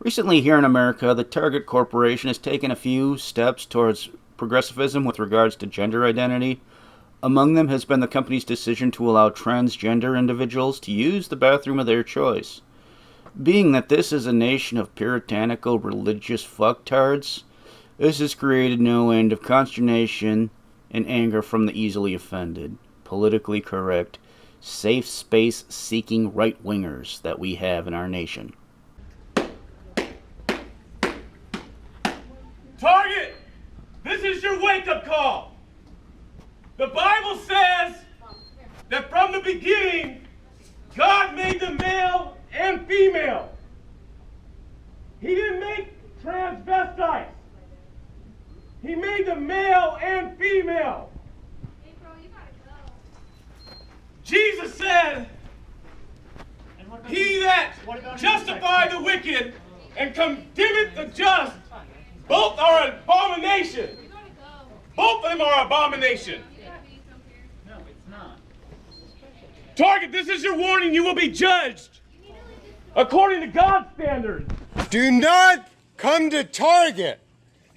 Recently here in America, the Target Corporation has taken a few steps towards progressivism with regards to gender identity. Among them has been the company's decision to allow transgender individuals to use the bathroom of their choice. Being that this is a nation of puritanical religious fucktards, this has created no end of consternation and anger from the easily offended, politically correct, safe space seeking right-wingers that we have in our nation. Target, this is your wake-up call. The Bible says that from the beginning, God made them male and female. He didn't make transvestites. He made them male and female. Hey, bro, you gotta go. Jesus said, he that justify the wicked and condemneth the just, both are an abomination. You gotta go. Both of them are abomination. You gotta be somewhere. No, it's not. Target, this is your warning. You will be judged according to God's standards. Do not come to Target.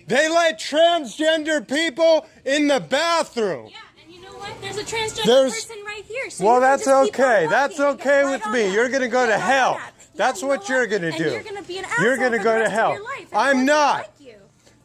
They let transgender people in the bathroom. Yeah, and you know what? There's a transgender There's- person right here. So Well, you can that's just keep on okay. walking That's and okay get with right me. on You're that. going to go to Get right on hell. that. Yeah, That's you what know you're going to And do. you're going to be an You're asshole gonna for go the to rest of hell. your life. I'm Everyone's not. Like you.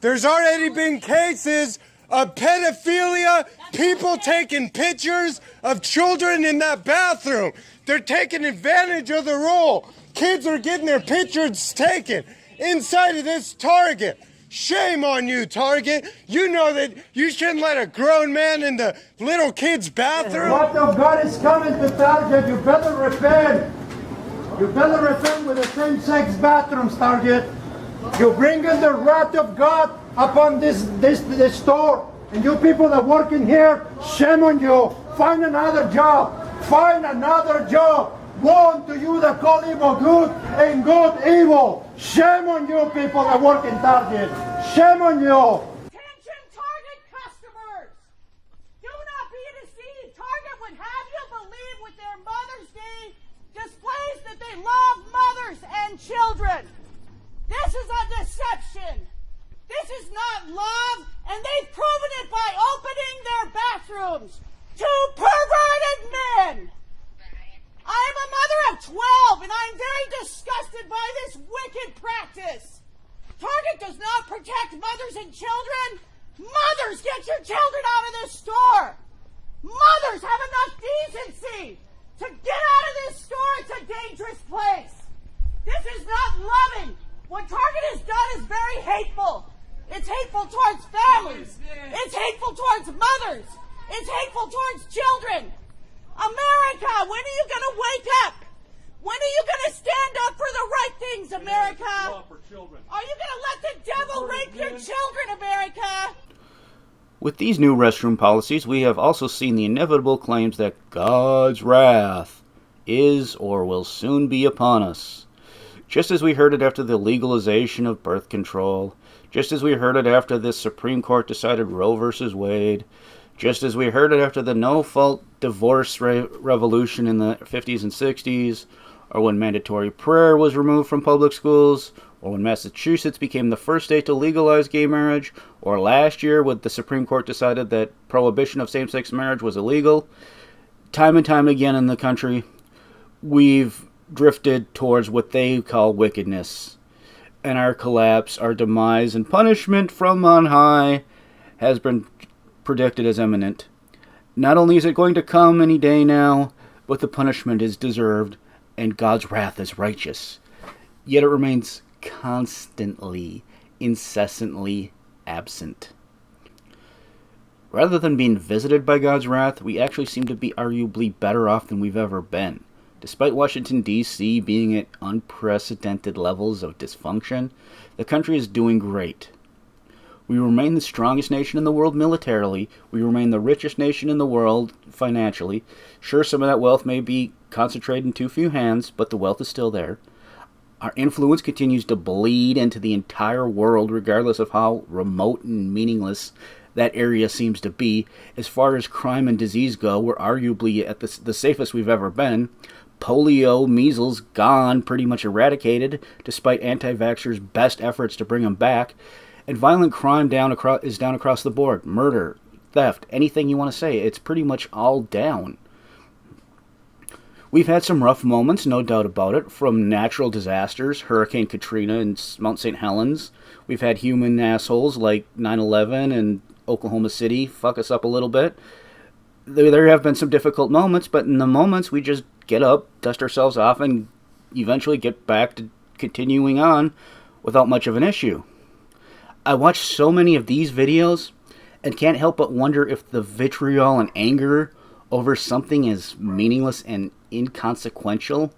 There's already been cases of pedophilia, people taking pictures of children in that bathroom. They're taking advantage of the rule. Kids are getting their pictures taken inside of this Target. Shame on you, Target. You know that you shouldn't let a grown man in the little kid's bathroom. The wrath of God is coming to Target. You better repent. You better repent with the same-sex bathrooms, Target. You bring in the wrath of God upon this store. And you people that work in here, shame on you. Find another job. Find another job. Woe unto you that call evil good and good evil. Shame on you people that work in Target. Shame on you. Attention Target customers! Do not be deceived. Target would have you believe with their Mother's Day displays that they love mothers and children. This is a deception. This is not love, and they've proven it by opening their bathrooms to perverted men. I am a mother of 12, and I'm very disgusted by this wicked practice. Target does not protect mothers and children. Mothers, get your children out of this store. Mothers, have enough decency to get out of this store. It's a dangerous place. This is not loving. What Target has done is very hateful. It's hateful towards families. It's hateful towards mothers. It's hateful towards children. America, when are you going to wake up? When are you going to stand up for the right things, America? Are you going to let the devil rape your children, America? With these new restroom policies, we have also seen the inevitable claims that God's wrath is or will soon be upon us. Just as we heard it after the legalization of birth control, just as we heard it after the Supreme Court decided Roe versus Wade, just as we heard it after the no-fault divorce revolution in the 50s and 60s, or when mandatory prayer was removed from public schools, or when Massachusetts became the first state to legalize gay marriage, or last year when the Supreme Court decided that prohibition of same-sex marriage was illegal, time and time again in the country, we've drifted towards what they call wickedness. And our collapse, our demise, and punishment from on high has been predicted as imminent. Not only is it going to come any day now, but the punishment is deserved, and God's wrath is righteous. Yet it remains constantly, incessantly absent. Rather than being visited by God's wrath, we actually seem to be arguably better off than we've ever been. Despite Washington, D.C. being at unprecedented levels of dysfunction, the country is doing great. We remain the strongest nation in the world militarily. We remain the richest nation in the world financially. Sure, some of that wealth may be concentrated in too few hands, but the wealth is still there. Our influence continues to bleed into the entire world, regardless of how remote and meaningless that area seems to be. As far as crime and disease go, we're arguably at the safest we've ever been. polio, measles gone, pretty much eradicated, despite anti-vaxxers' best efforts to bring them back. And violent crime is down across the board. Murder, theft, anything you want to say, it's pretty much all down. We've had some rough moments, no doubt about it, from natural disasters, Hurricane Katrina and Mount St. Helens. We've had human assholes like 9/11 and Oklahoma City fuck us up a little bit. There have been some difficult moments, but in the moments we just get up, dust ourselves off, and eventually get back to continuing on without much of an issue. I watch so many of these videos and can't help but wonder if the vitriol and anger over something as meaningless and inconsequential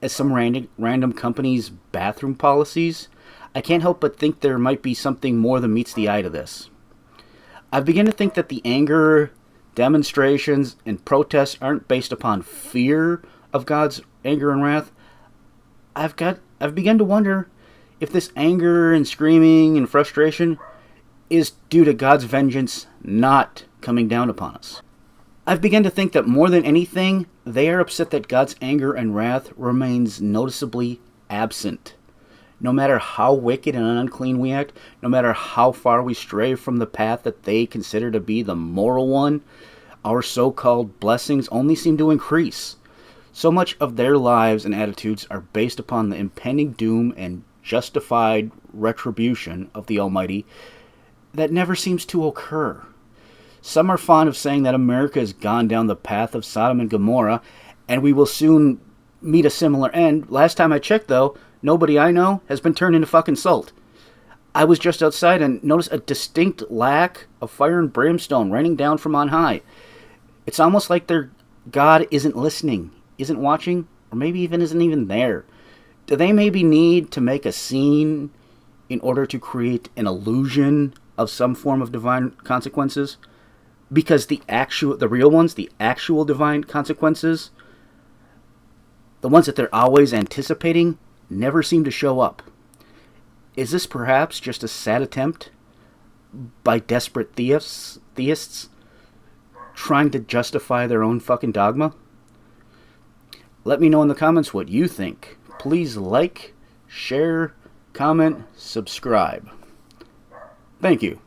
as some random company's bathroom policies, I can't help but think there might be something more than meets the eye to this. I've begun to think that the anger, demonstrations, and protests aren't based upon fear of God's anger and wrath. I've begun to wonder if this anger and screaming and frustration is due to God's vengeance not coming down upon us. I've begun to think that more than anything, they are upset that God's anger and wrath remains noticeably absent. No matter how wicked and unclean we act, no matter how far we stray from the path that they consider to be the moral one, our so-called blessings only seem to increase. So much of their lives and attitudes are based upon the impending doom and justified retribution of the Almighty that never seems to occur. Some are fond of saying that America has gone down the path of Sodom and Gomorrah, and we will soon meet a similar end. Last time I checked, though, nobody I know has been turned into fucking salt. I was just outside and noticed a distinct lack of fire and brimstone raining down from on high. It's almost like their God isn't listening, isn't watching, or maybe even isn't even there. Do they maybe need to make a scene in order to create an illusion of some form of divine consequences? Because the real ones, the actual divine consequences, the ones that they're always anticipating, never seem to show up. Is this perhaps just a sad attempt by desperate theists trying to justify their own fucking dogma? Let me know in the comments what you think. Please like, share, comment, subscribe. Thank you.